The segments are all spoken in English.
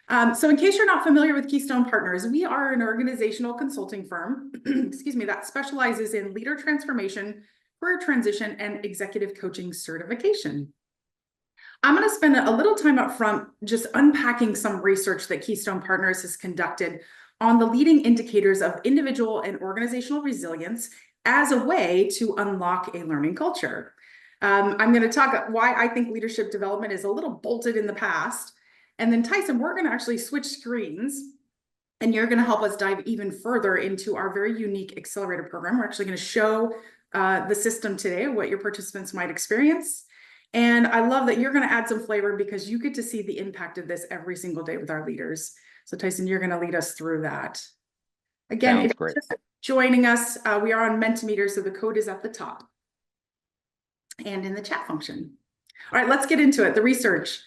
So in case you're not familiar with Keystone Partners, we are an organizational consulting firm, excuse me, that specializes in leader transformation, career transition, and executive coaching certification. I'm going to spend a little time up front just unpacking some research that Keystone Partners has conducted on the leading indicators of individual and organizational resilience as a way to unlock a learning culture. I'm going to talk why I think leadership development is a little bolted in the past. And then Tyson, we're going to actually switch screens and you're going to help us dive even further into our very unique Accelerator program. We're actually going to show the system today, what your participants might experience. And I love that you're going to add some flavor because you get to see the impact of this every single day with our leaders. So Tyson, you're going to lead us through that. Again, if you're just joining us, we are on Mentimeter, so the code is at the top and in the chat function. All right, let's get into it. The research,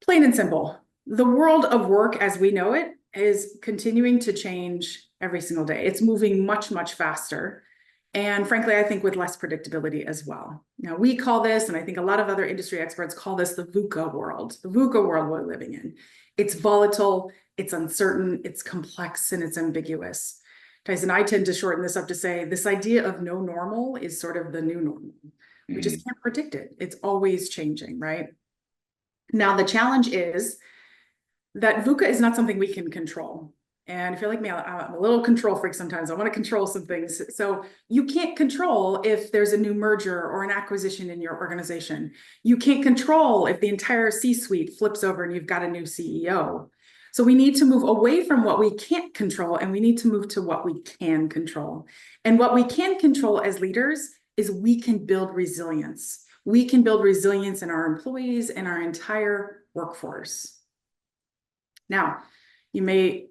plain and simple. The world of work as we know it is continuing to change every single day. It's moving much, much faster. And frankly, I think with less predictability as well. Now, we call this, and I think a lot of other industry experts call this the VUCA world, the VUCA world we're living in. It's volatile, it's uncertain, it's complex, and it's ambiguous. Tyson, I tend to shorten this up to say this idea of no normal is sort of the new normal. We just can't predict it. It's always changing, right? Now, the challenge is that VUCA is not something we can control. And if you're like me, I'm a little control freak sometimes. I want to control some things. So you can't control if there's a new merger or an acquisition in your organization. You can't control if the entire C-suite flips over and you've got a new CEO. So we need to move away from what we can't control and we need to move to what we can control. And what we can control as leaders is we can build resilience. We can build resilience in our employees and our entire workforce. Now, you may,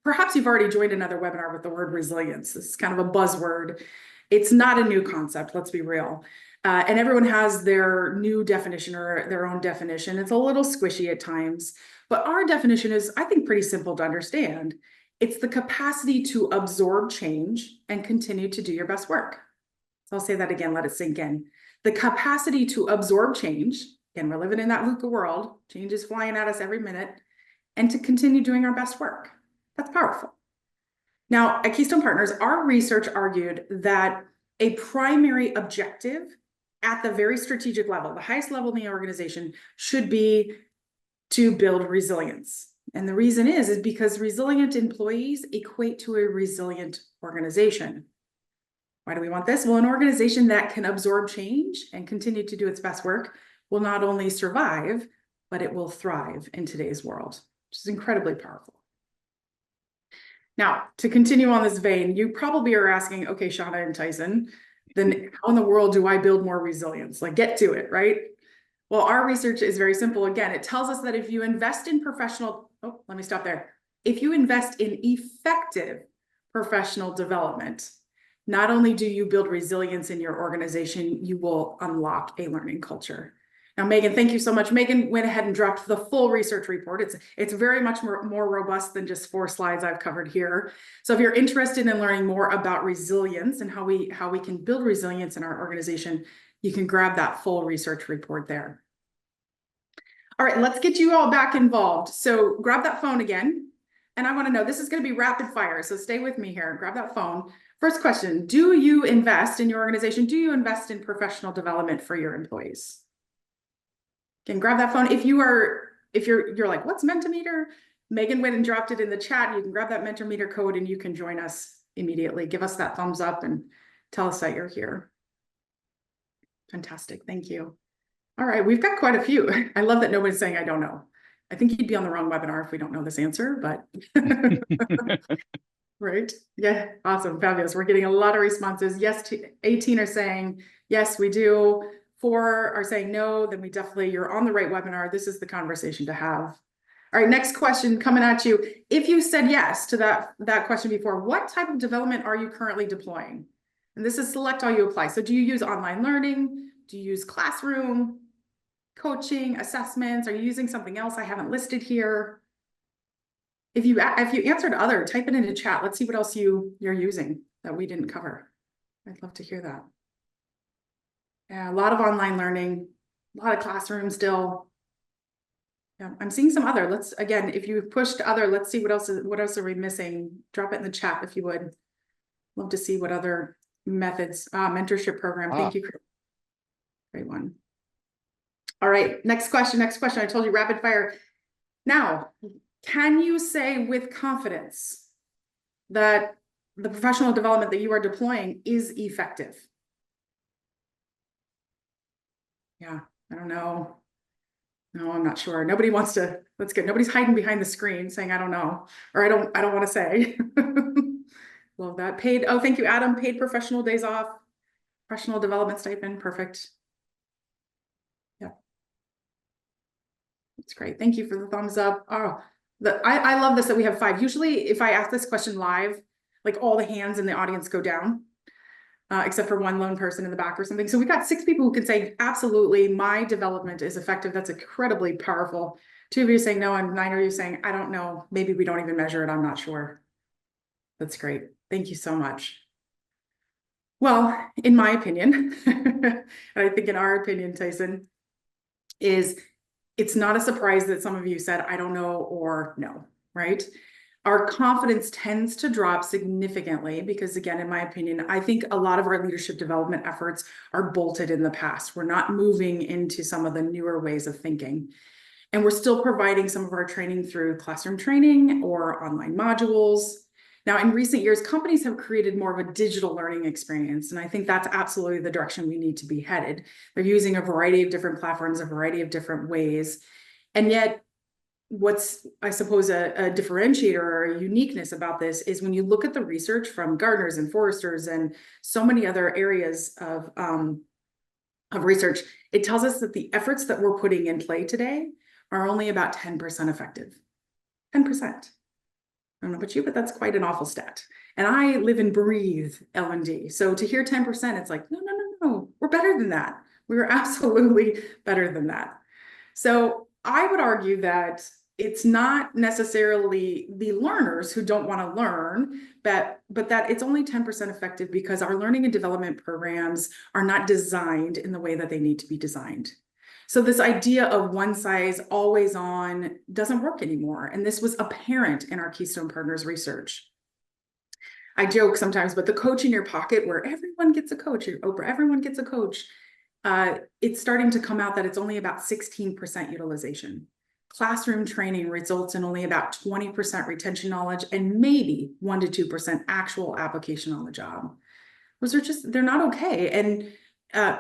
perhaps you've already joined another webinar with the word resilience. This is kind of a buzzword. It's not a new concept, let's be real. And everyone has their new definition or their own definition. It's a little squishy at times, but our definition is, I think, pretty simple to understand. It's the capacity to absorb change and continue to do your best work. So I'll say that again, let it sink in. The capacity to absorb change, again, we're living in that VUCA world, change is flying at us every minute, and to continue doing our best work. That's powerful. Now, at Keystone Partners, our research argued that a primary objective at the very strategic level, the highest level in the organization, should be to build resilience. And the reason is because resilient employees equate to a resilient organization. Why do we want this? Well, an organization that can absorb change and continue to do its best work will not only survive, but it will thrive in today's world, which is incredibly powerful. Now, to continue on this vein, you probably are asking, okay, Shawna and Tyson, then how in the world do I build more resilience? Like, get to it, right? Well, our research is very simple. Again, it tells us that if you invest in let me stop there. If you invest in effective professional development, not only do you build resilience in your organization, you will unlock a learning culture. Now, Megan, thank you so much. Megan went ahead and dropped the full research report. It's very much more robust than just 4 slides I've covered here. So if you're interested in learning more about resilience and how we can build resilience in our organization, you can grab that full research report there. All right, let's get you all back involved. So grab that phone again. And I want to know, this is going to be rapid fire. So stay with me here. Grab that phone. First question, do you invest in your organization? Do you invest in professional development for your employees? Can grab that phone. If you're like, what's Mentimeter? Megan went and dropped it in the chat. You can grab that Mentimeter code and you can join us immediately. Give us that thumbs up and tell us that you're here. Fantastic. Thank you. All right. We've got quite a few. I love that nobody's saying, I don't know. I think you'd be on the wrong webinar if we don't know this answer, but right. Yeah. Awesome. Fabulous. We're getting a lot of responses. Yes. 18 are saying, yes, we do. 4 are saying no, then you're on the right webinar. This is the conversation to have. All right, next question coming at you. If you said yes to that question before, what type of development are you currently deploying? And this is select all you apply. So do you use online learning? Do you use classroom, coaching, assessments? Are you using something else I haven't listed here? If you answered other, type it into chat. Let's see what else you're using that we didn't cover. I'd love to hear that. Yeah, a lot of online learning, a lot of classroom still. Yeah, I'm seeing some other. Let's, again, if you pushed other, let's see what else are we missing? Drop it in the chat if you would. Love to see what other methods, mentorship program. Thank you. Great one. All right, next question. I told you rapid fire. Now, can you say with confidence that the professional development that you are deploying is effective? Yeah, I don't know. No, I'm not sure. Nobody wants to. That's good. Nobody's hiding behind the screen saying, I don't know, or I don't want to say. Love that. Paid. Oh, thank you, Adam. Paid professional days off, professional development stipend. Perfect. Yeah. That's great. Thank you for the thumbs up. Oh, I love this that we have 5. Usually if I ask this question live, like all the hands in the audience go down, except for one lone person in the back or something. So we got 6 people who can say, absolutely, my development is effective. That's incredibly powerful. 2 of you saying no, and 9 of you saying, I don't know. Maybe we don't even measure it. I'm not sure. That's great. Thank you so much. Well, in my opinion, and I think in our opinion, Tyson, is it's not a surprise that some of you said, I don't know, or no, right? Our confidence tends to drop significantly because, again, in my opinion, I think a lot of our leadership development efforts are bolted in the past. We're not moving into some of the newer ways of thinking. And we're still providing some of our training through classroom training or online modules. Now, in recent years, companies have created more of a digital learning experience, and I think that's absolutely the direction we need to be headed. They're using a variety of different platforms, a variety of different ways. And yet, what's, I suppose, a differentiator or a uniqueness about this is when you look at the research from Gartner's and Forrester's and so many other areas of research, it tells us that the efforts that we're putting in play today are only about 10% effective. 10%. I don't know about you, but that's quite an awful stat. And I live and breathe L&D. So to hear 10%, it's like, no, we're better than that. We're absolutely better than that. So I would argue that it's not necessarily the learners who don't want to learn, but that it's only 10% effective because our learning and development programs are not designed in the way that they need to be designed. So this idea of one size always on doesn't work anymore. And this was apparent in our Keystone Partners research. I joke sometimes, but the coach in your pocket where everyone gets a coach, Oprah, everyone gets a coach. It's starting to come out that it's only about 16% utilization. Classroom training results in only about 20% retention knowledge and maybe 1 to 2% actual application on the job. Those are just, they're not okay. And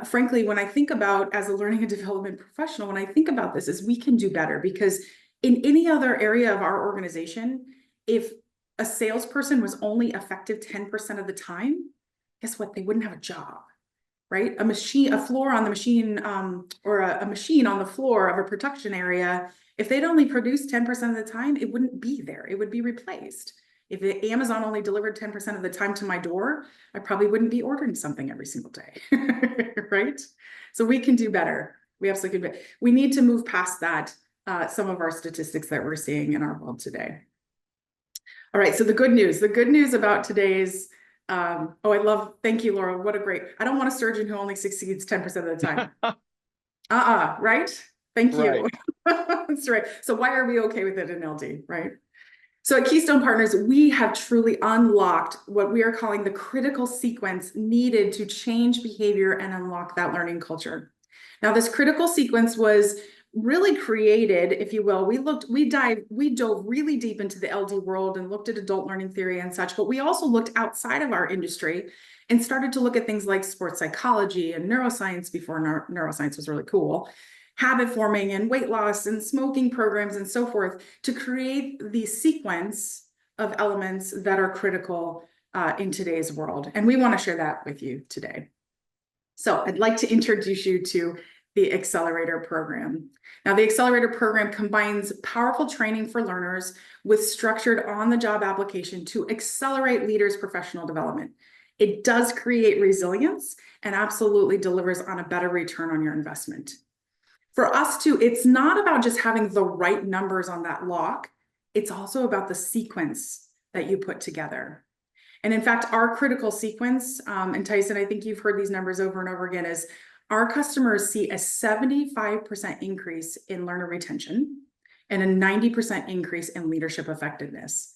frankly, when I think about, as a learning and development professional, when I think about this, is we can do better, because in any other area of our organization, if a salesperson was only effective 10% of the time, guess what? They wouldn't have a job, right? A machine, a floor on the machine, or a machine on the floor of a production area, if they'd only produce 10% of the time, it wouldn't be there. It would be replaced. If Amazon only delivered 10% of the time to my door, I probably wouldn't be ordering something every single day, right? So we can do better. We absolutely can. We need to move past that, some of our statistics that we're seeing in our world today. All right, so the good news about today's, thank you, Laura. What a great, I don't want a surgeon who only succeeds 10% of the time. Right? Thank you. Right. That's right. So why are we okay with it in LD, right? So at Keystone Partners, we have truly unlocked what we are calling the critical sequence needed to change behavior and unlock that learning culture. Now, this critical sequence was really created, if you will. We dove really deep into the LD world and looked at adult learning theory and such, but we also looked outside of our industry and started to look at things like sports psychology and neuroscience before neuroscience was really cool, habit forming and weight loss and smoking programs and so forth, to create the sequence of elements that are critical in today's world. And we want to share that with you today. So I'd like to introduce you to the Accelerator Program. Now, the Accelerator Program combines powerful training for learners with structured on-the-job application to accelerate leaders' professional development. It does create resilience and absolutely delivers on a better return on your investment. For us too, it's not about just having the right numbers on that lock. It's also about the sequence that you put together. And in fact, our critical sequence, and Tyson, I think you've heard these numbers over and over again, is our customers see a 75% increase in learner retention. and a 90% increase in leadership effectiveness.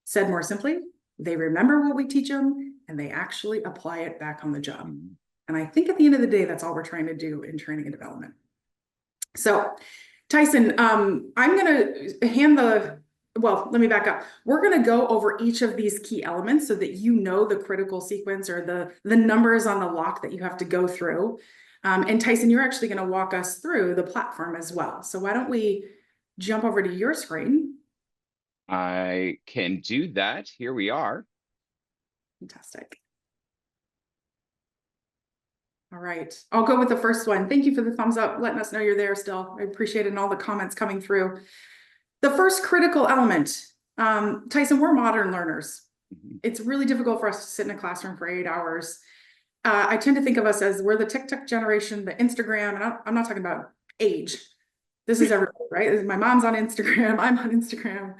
Said more simply, they remember what we teach them and they actually apply it back on the job. And I think at the end of the day, that's all we're trying to do in training and development. So Tyson, I'm going to hand well, let me back up. We're going to go over each of these key elements so that you know the critical sequence or the numbers on the lock that you have to go through. And Tyson, you're actually going to walk us through the platform as well. So why don't we jump over to your screen? I can do that. Here we are. Fantastic. All right, I'll go with the first one. Thank you for the thumbs up, letting us know you're there still. I appreciate it and all the comments coming through. The first critical element, Tyson, we're modern learners. It's really difficult for us to sit in a classroom for 8 hours. I tend to think of us as we're the TikTok generation, the Instagram, and I'm not talking about age. This is everybody, right? My mom's on Instagram, I'm on Instagram.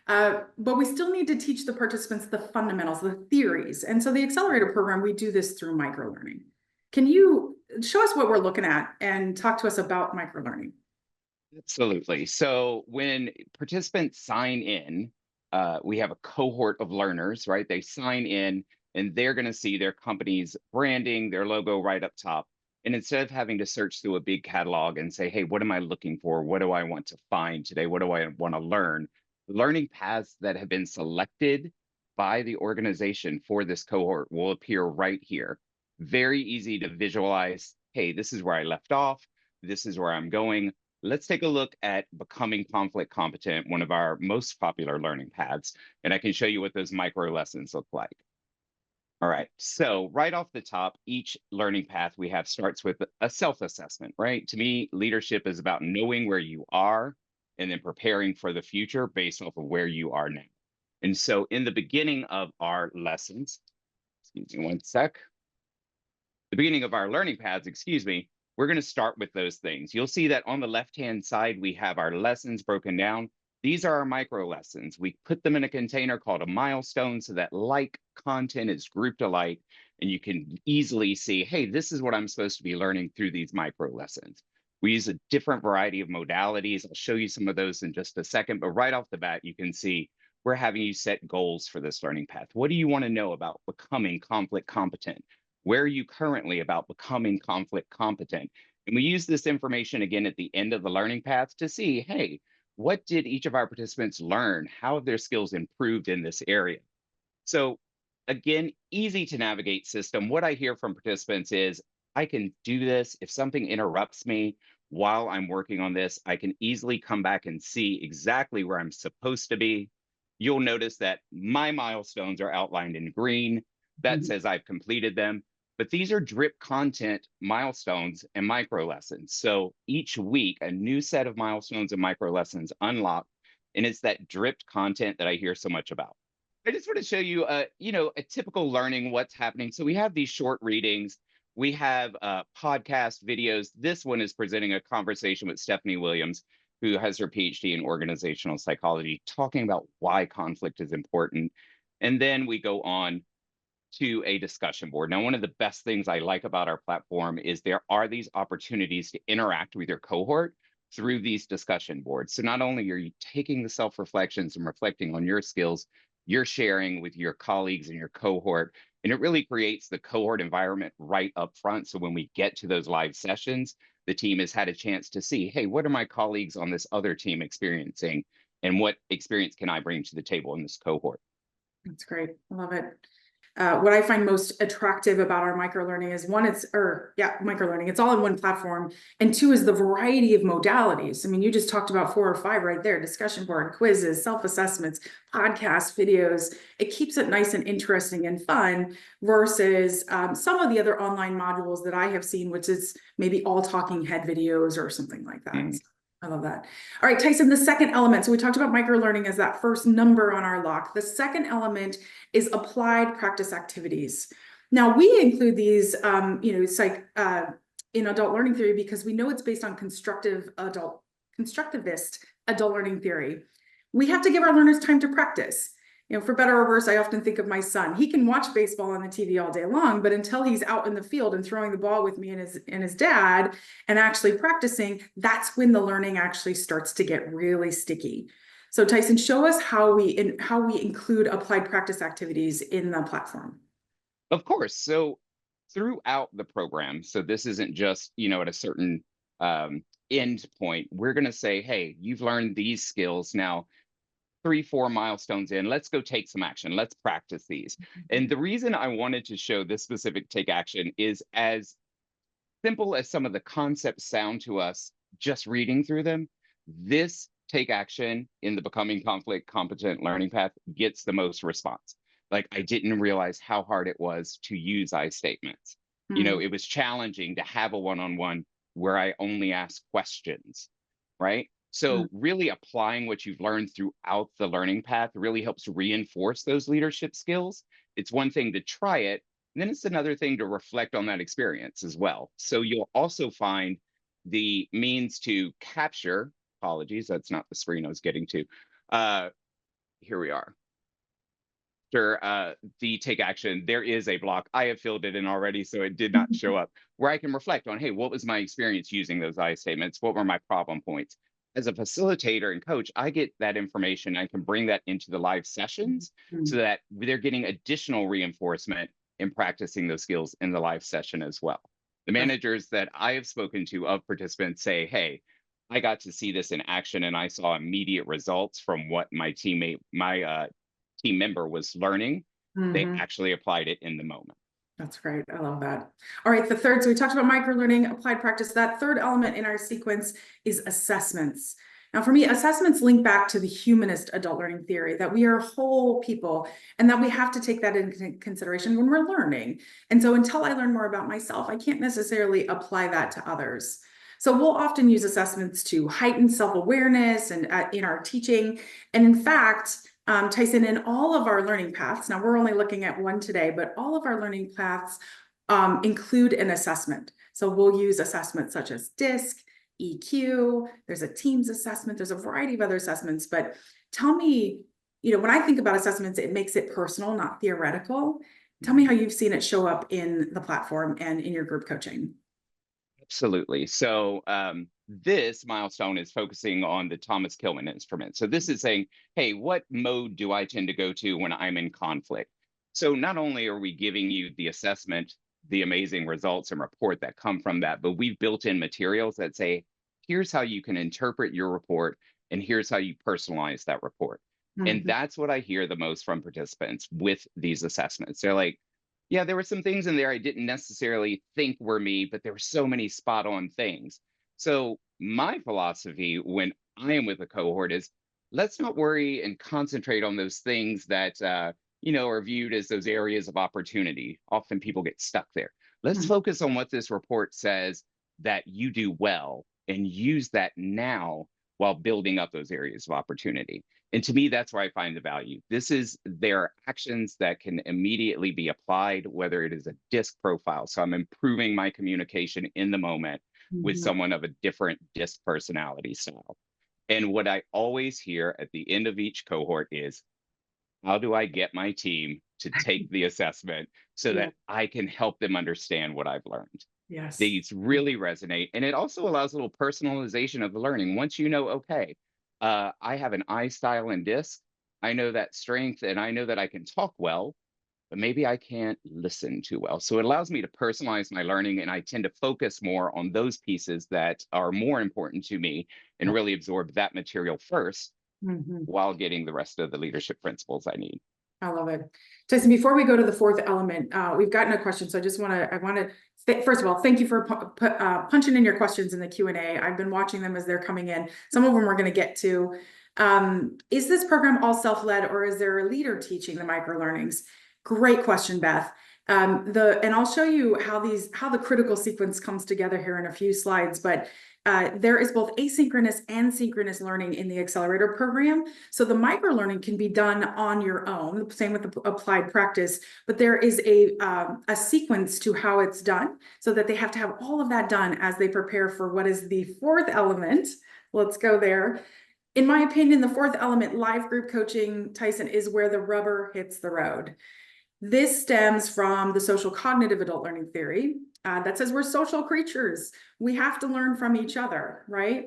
But we still need to teach the participants the fundamentals, the theories. And so the Accelerator program, we do this through microlearning. Can you show us what we're looking at and talk to us about microlearning? Absolutely. So when participants sign in, we have a cohort of learners, right? They sign in and they're going to see their company's branding, their logo right up top. And instead of having to search through a big catalog and say, hey, what am I looking for? What do I want to find today? What do I want to learn? Learning paths that have been selected by the organization for this cohort will appear right here. Very easy to visualize. Hey, this is where I left off. This is where I'm going. Let's take a look at becoming conflict competent, one of our most popular learning paths, and I can show you what those micro lessons look like. All right, so right off the top, each learning path we have starts with a self-assessment, right? To me, leadership is about knowing where you are and then preparing for the future based off of where you are now. And so in the beginning of our lessons, excuse me one sec, the beginning of our learning paths, excuse me, we're going to start with those things. You'll see that on the left-hand side, we have our lessons broken down. These are our micro lessons. We put them in a container called a milestone so that like content is grouped alike and you can easily see, hey, this is what I'm supposed to be learning through these micro lessons. We use a different variety of modalities. I'll show you some of those in just a second, but right off the bat, you can see we're having you set goals for this learning path. What do you want to know about becoming conflict competent? Where are you currently about becoming conflict competent? And we use this information again at the end of the learning path to see, hey, what did each of our participants learn? How have their skills improved in this area? So again, easy to navigate system. What I hear from participants is, I can do this. If something interrupts me while I'm working on this, I can easily come back and see exactly where I'm supposed to be. You'll notice that my milestones are outlined in green. That says I've completed them. But these are drip content milestones and micro lessons. So each week, a new set of milestones and micro lessons unlock, and it's that dripped content that I hear so much about. I just want to show you, a typical learning, what's happening. So we have these short readings. We have podcast videos. This one is presenting a conversation with Stephanie Williams, who has her PhD in organizational psychology, talking about why conflict is important. And then we go on to a discussion board. Now, one of the best things I like about our platform is there are these opportunities to interact with your cohort through these discussion boards. So not only are you taking the self-reflections and reflecting on your skills, you're sharing with your colleagues and your cohort, and it really creates the cohort environment right up front. So when we get to those live sessions, the team has had a chance to see, hey, what are my colleagues on this other team experiencing? And what experience can I bring to the table in this cohort? That's great. I love it. What I find most attractive about our microlearning is one, microlearning. It's all in one platform. And two is the variety of modalities. I mean, you just talked about 4 or 5 right there: discussion board, quizzes, self-assessments, podcasts, videos. It keeps it nice and interesting and fun versus some of the other online modules that I have seen, which is maybe all talking head videos or something like that. I love that. All right, Tyson, the second element. So we talked about microlearning as that first number on our lock. The second element is applied practice activities. Now we include these, it's like in adult learning theory because we know it's based on constructivist adult learning theory. We have to give our learners time to practice. For better or worse, I often think of my son. He can watch baseball on the TV all day long, but until he's out in the field and throwing the ball with me and his dad and actually practicing, that's when the learning actually starts to get really sticky. So Tyson, show us how we include applied practice activities in the platform. Of course. So throughout the program, so this isn't just, at a certain end point, we're going to say, hey, you've learned these skills. Now, 3, 4 milestones in, let's go take some action. Let's practice these. And the reason I wanted to show this specific take action is as simple as some of the concepts sound to us just reading through them, this take action in the becoming conflict competent learning path gets the most response. Like, I didn't realize how hard it was to use I statements. It was challenging to have a one-on-one where I only ask questions, right? So really applying what you've learned throughout the learning path really helps reinforce those leadership skills. It's one thing to try it, and then it's another thing to reflect on that experience as well. So you'll also find the means to capture, apologies, that's not the screen I was getting to. Here we are. After the take action, there is a block. I have filled it in already, so it did not show up, where I can reflect on, hey, what was my experience using those I statements? What were my problem points? As a facilitator and coach, I get that information. I can bring that into the live sessions so that they're getting additional reinforcement in practicing those skills in the live session as well. The managers that I have spoken to of participants say, hey, I got to see this in action and I saw immediate results from what my team member was learning. They actually applied it in the moment. That's great. I love that. All right, the third, so we talked about microlearning, applied practice. That third element in our sequence is assessments. Now, for me, assessments link back to the humanist adult learning theory that we are whole people and that we have to take that into consideration when we're learning. And so until I learn more about myself, I can't necessarily apply that to others. So we'll often use assessments to heighten self-awareness and in our teaching. And in fact, Tyson, in all of our learning paths, now we're only looking at one today, but all of our learning paths include an assessment. So we'll use assessments such as DISC, EQ, there's a teams assessment, there's a variety of other assessments, but tell me, when I think about assessments, it makes it personal, not theoretical. Tell me how you've seen it show up in the platform and in your group coaching. Absolutely. So this milestone is focusing on the Thomas Kilmann instrument. So this is saying, hey, what mode do I tend to go to when I'm in conflict? So not only are we giving you the assessment, the amazing results and report that come from that, but we've built in materials that say, here's how you can interpret your report, and here's how you personalize that report. And that's what I hear the most from participants with these assessments. They're like, yeah, there were some things in there I didn't necessarily think were me, but there were so many spot on things. So my philosophy when I am with a cohort is, let's not worry and concentrate on those things that are viewed as those areas of opportunity. Often people get stuck there. Let's focus on what this report says that you do well and use that now while building up those areas of opportunity. And to me, that's where I find the value. There are actions that can immediately be applied, whether it is a DISC profile. So I'm improving my communication in the moment with someone of a different DISC personality style. And what I always hear at the end of each cohort is, how do I get my team to take the assessment so that I can help them understand what I've learned? Yes. These really resonate. And it also allows a little personalization of the learning. Once you know, okay, I have an I style in DISC, I know that strength and I know that I can talk well, but maybe I can't listen too well. So it allows me to personalize my learning, and I tend to focus more on those pieces that are more important to me and really absorb that material first while getting the rest of the leadership principles I need. I love it. Tyson, before we go to the fourth element, we've gotten a question. So I want to, first of all, thank you for punching in your questions in the Q&A. I've been watching them as they're coming in. Some of them we're going to get to. Is this program all self-led, or is there a leader teaching the microlearnings? Great question, Beth. And I'll show you how the critical sequence comes together here in a few slides, but there is both asynchronous and synchronous learning in the Accelerator program. So the microlearning can be done on your own, same with the applied practice, but there is a sequence to how it's done so that they have to have all of that done as they prepare for what is the fourth element. Let's go there. In my opinion, the fourth element, live group coaching, Tyson, is where the rubber hits the road. This stems from the social cognitive adult learning theory that says we're social creatures. We have to learn from each other, right?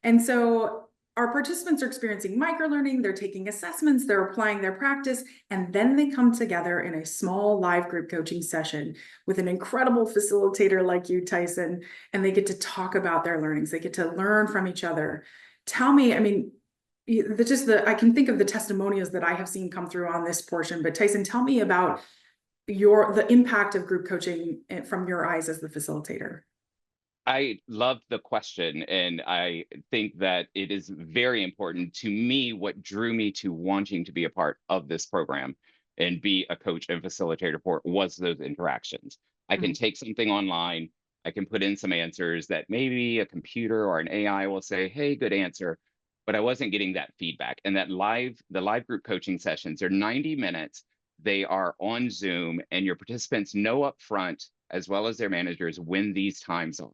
And so our participants are experiencing microlearning, they're taking assessments, they're applying their practice, and then they come together in a small live group coaching session with an incredible facilitator like you, Tyson, and they get to talk about their learnings. They get to learn from each other. Tell me, I mean, I can think of the testimonials that I have seen come through on this portion, but Tyson, tell me about the impact of group coaching from your eyes as the facilitator. I love the question, and I think that it is very important to me. What drew me to wanting to be a part of this program and be a coach and facilitator for it was those interactions. I can Mhm. take something online, I can put in some answers that maybe a computer or an AI will say, "Hey, good answer," but I wasn't getting that feedback. And the live group coaching sessions are 90 minutes. They are on Zoom, and your participants know up front, as well as their managers, when these times are.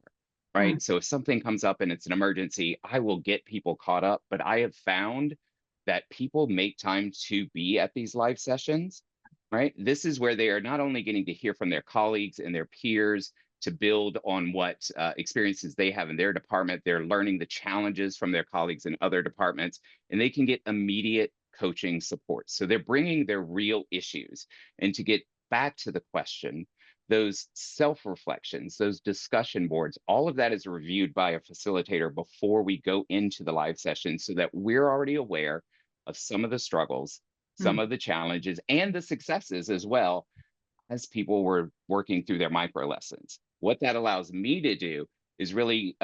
Mm. Right. So if something comes up and it's an emergency, I will get people caught up. But I have found that people make time to be at these live sessions. Right. This is where they are not only getting to hear from their colleagues and their peers to build on what experiences they have in their department, they're learning the challenges from their colleagues in other departments, and they can get immediate coaching support. So they're bringing their real issues. And to get back to the question, those self reflections, those discussion boards, all of that is reviewed by a facilitator before we go into the live session so that we're already aware of some of the struggles, some Mm. of the challenges, and the successes as well as people were working through their micro lessons. What that allows me to do is really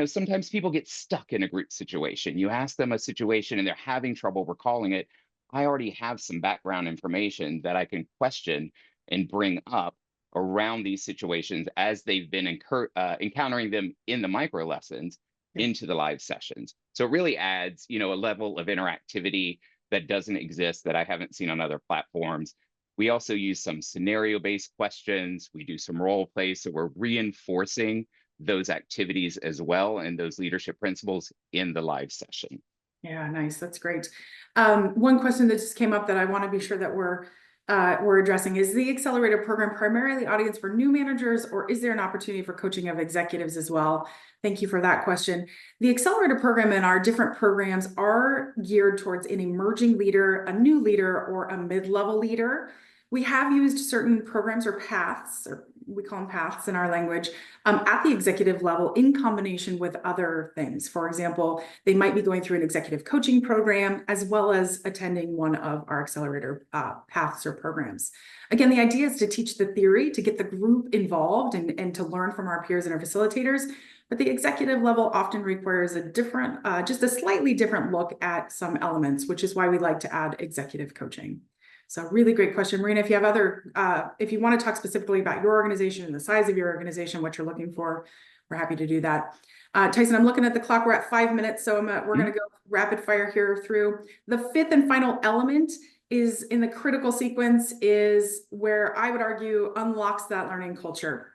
sometimes people get stuck in a group situation. You ask them a situation and they're having trouble recalling it. I already have some background information that I can question and bring up around these situations as they've been encountering them in the micro lessons Yeah. into the live sessions. So it really adds, a level of interactivity that doesn't exist that I haven't seen on other platforms. We also use some scenario based questions. We do some role play. So we're reinforcing those activities as well and those leadership principles in the live session. Yeah, nice. That's great. One question that just came up that I want to be sure that we're addressing is the Accelerator program primarily audience for new managers, or is there an opportunity for coaching of executives as well? Thank you for that question. The Accelerator program and our different programs are geared towards an emerging leader, a new leader, or a mid-level leader. We have used certain programs or paths, or we call them paths in our language, at the executive level in combination with other things. For example, they might be going through an executive coaching program as well as attending one of our accelerator paths or programs. Again, the idea is to teach the theory, to get the group involved and to learn from our peers and our facilitators. But the executive level often requires a different, just a slightly different look at some elements, which is why we like to add executive coaching. So really great question, Marina. If you have if you want to talk specifically about your organization and the size of your organization, what you're looking for, we're happy to do that. Tyson, I'm looking at the clock. We're at 5 minutes, so we're going to go rapid fire here through. The fifth and final element is in the critical sequence is where I would argue unlocks that learning culture.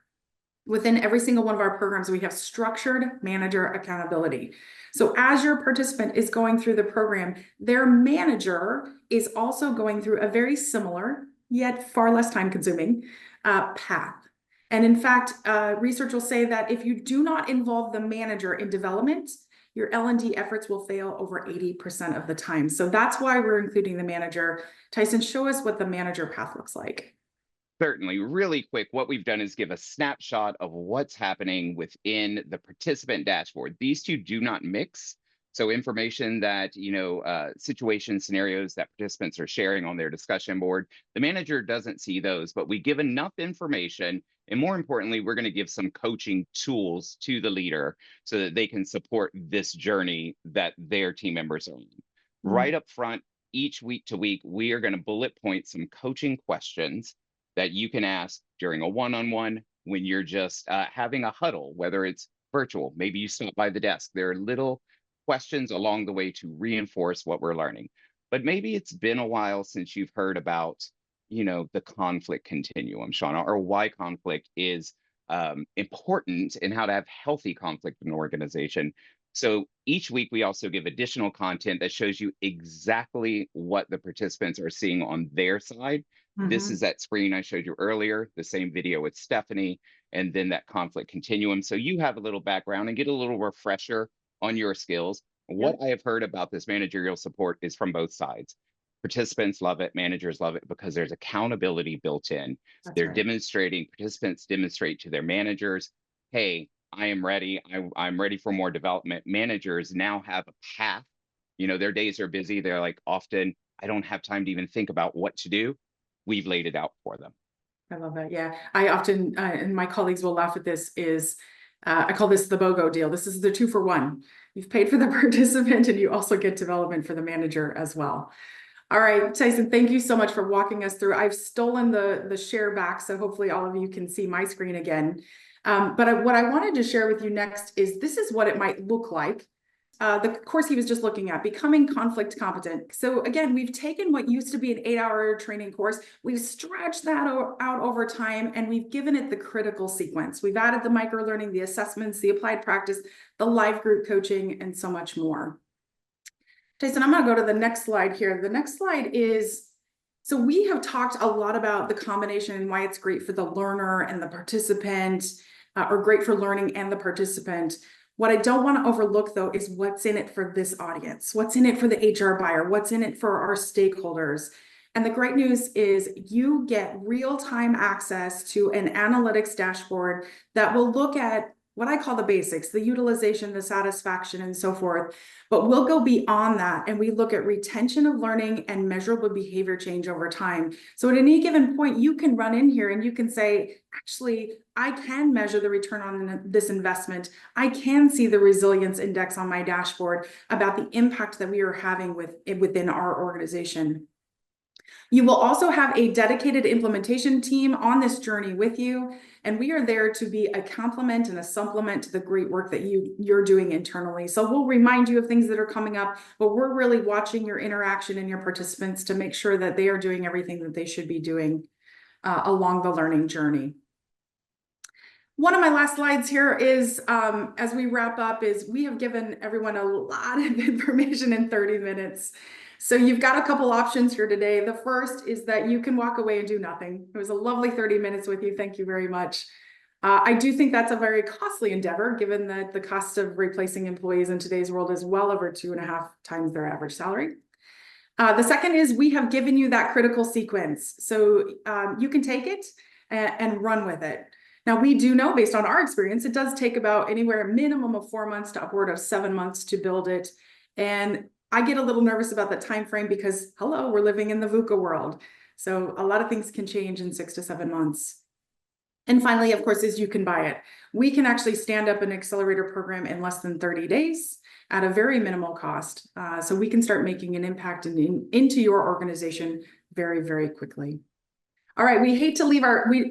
Within every single one of our programs, we have structured manager accountability. So as your participant is going through the program, their manager is also going through a very similar, yet far less time consuming path. And in fact, research will say that if you do not involve the manager in development, your L&D efforts will fail over 80% of the time. So that's why we're including the manager. Tyson, show us what the manager path looks like. Certainly, really quick, what we've done is give a snapshot of what's happening within the participant dashboard. These two do not mix. So information that, situation scenarios that participants are sharing on their discussion board, the manager doesn't see those, but we give enough information. And more importantly, we're going to give some coaching tools to the leader so that they can support this journey that their team members are on. Right up front, each week to week, we are going to bullet point some coaching questions that you can ask during a one-on-one when you're just having a huddle, whether it's virtual, maybe you stop by the desk. There are little questions along the way to reinforce what we're learning. But maybe it's been a while since you've heard about, the conflict continuum, Shawna, or why conflict is important and how to have healthy conflict in an organization. So each week, we also give additional content that shows you exactly what the participants are seeing on their side. This is Mhm. that screen I showed you earlier, the same video with Stephanie, and then that conflict continuum. So you have a little background and get a little refresher on your skills. What Yep, I have heard about this managerial support is from both sides. Participants love it, managers love it because there's accountability built in. that's They're right. demonstrating, participants demonstrate to their managers, hey, I am ready. I'm ready for more development. Managers now have a path. You know, their days are busy. They're like, often, I don't have time to even think about what to do. We've laid it out for them. I love that. Yeah. I often, and my colleagues will laugh at this, is I call this the BOGO deal. This is the 2-for-1. You've paid for the participant and you also get development for the manager as well. All right, Tyson, thank you so much for walking us through. I've stolen the share back, so hopefully all of you can see my screen again. What I wanted to share with you next is this is what it might look like. The course he was just looking at, becoming conflict competent. So again, we've taken what used to be an 8-hour training course, we've stretched that out over time, and we've given it the critical sequence. We've added the micro learning, the assessments, the applied practice, the live group coaching, and so much more. Tyson, I'm going to go to the next slide here. The next slide is, so we have talked a lot about the combination and why it's great for the learner and the participant, or great for learning and the participant. What I don't want to overlook, though, is what's in it for this audience. What's in it for the HR buyer? What's in it for our stakeholders? And the great news is you get real-time access to an analytics dashboard that will look at what I call the basics, the utilization, the satisfaction, and so forth. But we'll go beyond that and we look at retention of learning and measurable behavior change over time. So at any given point, you can run in here and you can say, actually, I can measure the return on this investment. I can see the resilience index on my dashboard about the impact that we are having within our organization. You will also have a dedicated implementation team on this journey with you, and we are there to be a complement and a supplement to the great work that you're doing internally. So we'll remind you of things that are coming up, but we're really watching your interaction and your participants to make sure that they are doing everything that they should be doing along the learning journey. One of my last slides here is, as we wrap up, is we have given everyone a lot of information in 30 minutes. So you've got a couple options here today. The first is that you can walk away and do nothing. It was a lovely 30 minutes with you. Thank you very much. I do think that's a very costly endeavor, given that the cost of replacing employees in today's world is well over 2.5 times their average salary. The second is we have given you that critical sequence. So you can take it and run with it. Now, we do know, based on our experience, it does take about anywhere a minimum of 4 months to upward of 7 months to build it. And I get a little nervous about that time frame because, hello, we're living in the VUCA world. So a lot of things can change in 6 to 7 months. And finally, of course, is you can buy it. We can actually stand up an accelerator program in less than 30 days at a very minimal cost. So we can start making an impact into your organization very, very quickly. All right, we hate to leave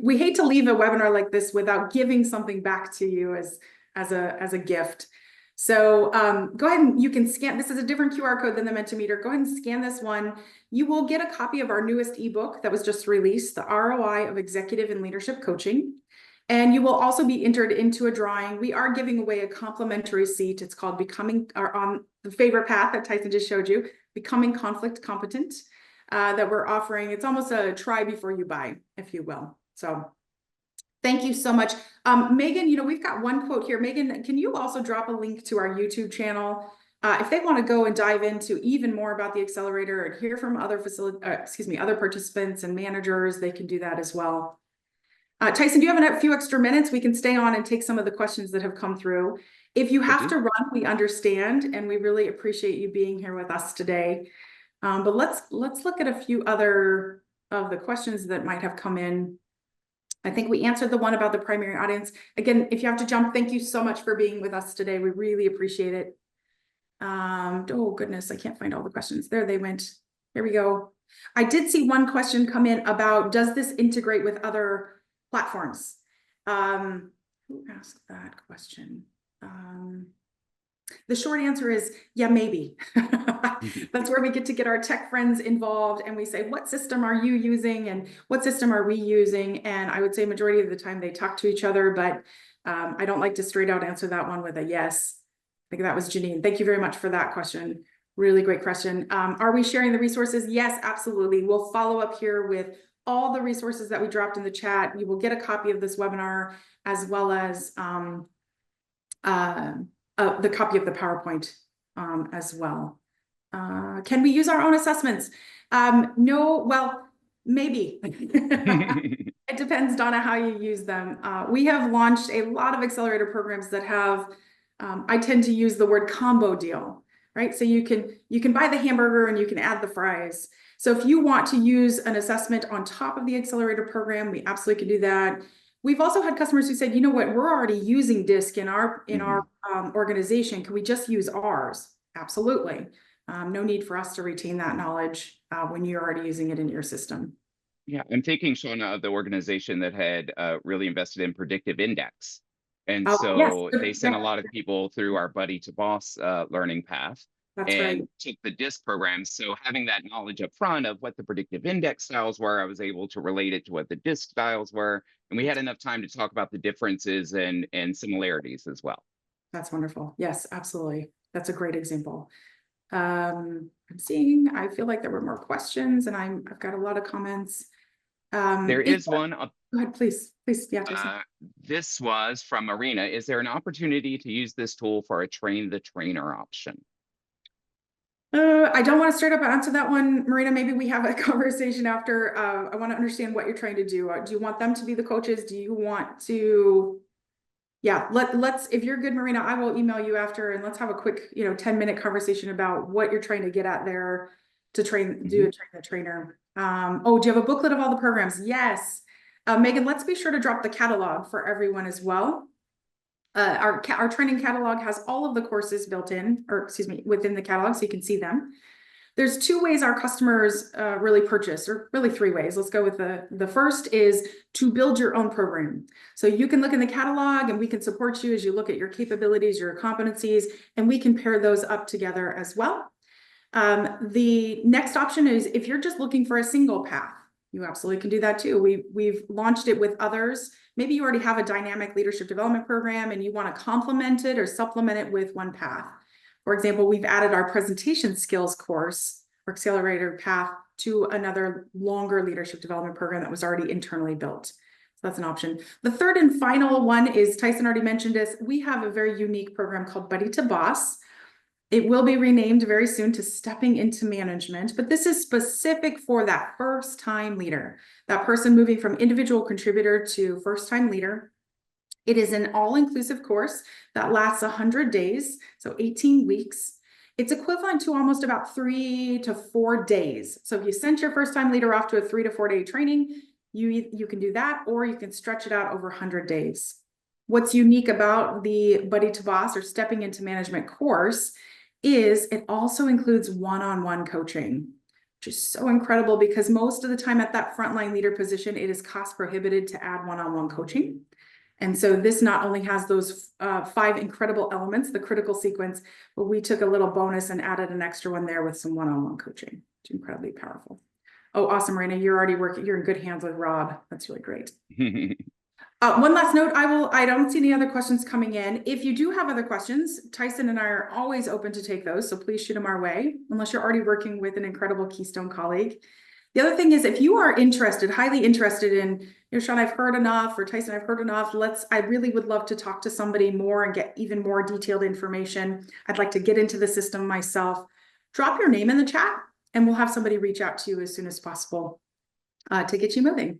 we hate to leave a webinar like this without giving something back to you as a gift. So go ahead and you can scan. This is a different QR code than the Mentimeter. Go ahead and scan this one. You will get a copy of our newest ebook that was just released, the ROI of Executive and Leadership Coaching. And you will also be entered into a drawing. We are giving away a complimentary seat. It's called Becoming, or on the favorite path that Tyson just showed you, Becoming Conflict Competent. That we're offering. It's almost a try before you buy, if you will. So thank you so much. Megan, we've got one quote here. Megan, can you also drop a link to our YouTube channel? If they want to go and dive into even more about the accelerator and hear from other other participants and managers, they can do that as well. Tyson, do you have a few extra minutes? We can stay on and take some of the questions that have come through. If you have to run, we understand, and we really appreciate you being here with us today. But let's look at a few other of the questions that might have come in. I think we answered the one about the primary audience. Again, if you have to jump, thank you so much for being with us today. We really appreciate it. Oh goodness, I can't find all the questions. There they went. Here we go. I did see one question come in about, does this integrate with other platforms? Who asked that question? The short answer is, yeah, maybe. That's where we get our tech friends involved and we say, what system are you using and what system are we using? And I would say majority of the time they talk to each other, but I don't like to straight out answer that one with a yes. I think that was Janine. Thank you very much for that question. Really great question. Are we sharing the resources? Yes, absolutely. We'll follow up here with all the resources that we dropped in the chat. You will get a copy of this webinar as well as the copy of the PowerPoint as well. Can we use our own assessments? No, well, maybe. It depends, Donna, how you use them. We have launched a lot of accelerator programs that have, I tend to use the word combo deal, right? So you can buy the hamburger and you can add the fries. So if you want to use an assessment on top of the accelerator program, we absolutely can do that. We've also had customers who said, you know what, we're already using DISC in our organization. Can we just use ours? Absolutely. No need for us to retain that knowledge when you're already using it in your system. Yeah, I'm thinking, Shawna, of the organization that had really invested in predictive index. And so Yes, they sent a lot of people through our Buddy to Boss learning path that's right. and took the DISC program. So having that knowledge up front of what the predictive index styles were, I was able to relate it to what the DISC styles were. And we had enough time to talk about the differences and similarities as well. That's wonderful. Yes, absolutely. That's a great example. I'm seeing, I feel like there were more questions and I've got a lot of comments. There is one. Go ahead, please. Yeah, Tyson. This was from Marina. Is there an opportunity to use this tool for a train the trainer option? I don't want to straight up answer that one, Marina. Maybe we have a conversation after. I want to understand what you're trying to do. Do you want them to be the coaches? Do you want to? Yeah, let's, if you're good, Marina, I will email you after and let's have a quick, 10-minute conversation about what you're trying to get at there to train the trainer. Oh, do you have a booklet of all the programs? Yes. Megan, let's be sure to drop the catalog for everyone as well. Our training catalog has all of the courses built in, or excuse me, within the catalog, so you can see them. There's two ways our customers really purchase, or really three ways. Let's go with the first is to build your own program. So you can look in the catalog and we can support you as you look at your capabilities, your competencies, and we can pair those up together as well. The next option is if you're just looking for a single path, you absolutely can do that too. We've launched it with others. Maybe you already have a dynamic leadership development program and you want to complement it or supplement it with one path. For example, we've added our presentation skills course or accelerator path to another longer leadership development program that was already internally built. So that's an option. The third and final one is, Tyson already mentioned this, we have a very unique program called Buddy to Boss. It will be renamed very soon to Stepping into Management, but this is specific for that first-time leader, that person moving from individual contributor to first-time leader. It is an all-inclusive course that lasts 100 days, so 18 weeks. It's equivalent to almost about 3 to 4 days. So if you sent your first-time leader off to a 3 to 4 day training, you can do that, or you can stretch it out over 100 days. What's unique about the Buddy to Boss or Stepping into Management course is it also includes one-on-one coaching, which is so incredible because most of the time at that frontline leader position, it is cost prohibited to add one-on-one coaching. And so this not only has those 5 incredible elements, the critical sequence, but we took a little bonus and added an extra one there with some one-on-one coaching. It's incredibly powerful. Oh, awesome, Marina. You're already working. You're in good hands with Rob. That's really great. One last note, I don't see any other questions coming in. If you do have other questions, Tyson and I are always open to take those. So please shoot them our way, unless you're already working with an incredible Keystone colleague. The other thing is if you are interested, highly interested in, Shawna, I've heard enough, or Tyson, I've heard enough. I really would love to talk to somebody more and get even more detailed information. I'd like to get into the system myself. Drop your name in the chat and we'll have somebody reach out to you as soon as possible to get you moving.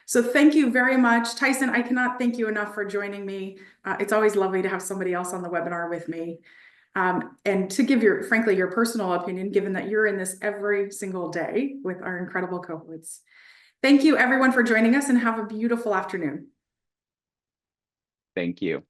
So thank you very much. Tyson, I cannot thank you enough for joining me. It's always lovely to have somebody else on the webinar with me. And to give frankly, your personal opinion, given that you're in this every single day with our incredible cohorts. Thank you everyone for joining us and have a beautiful afternoon. Thank you.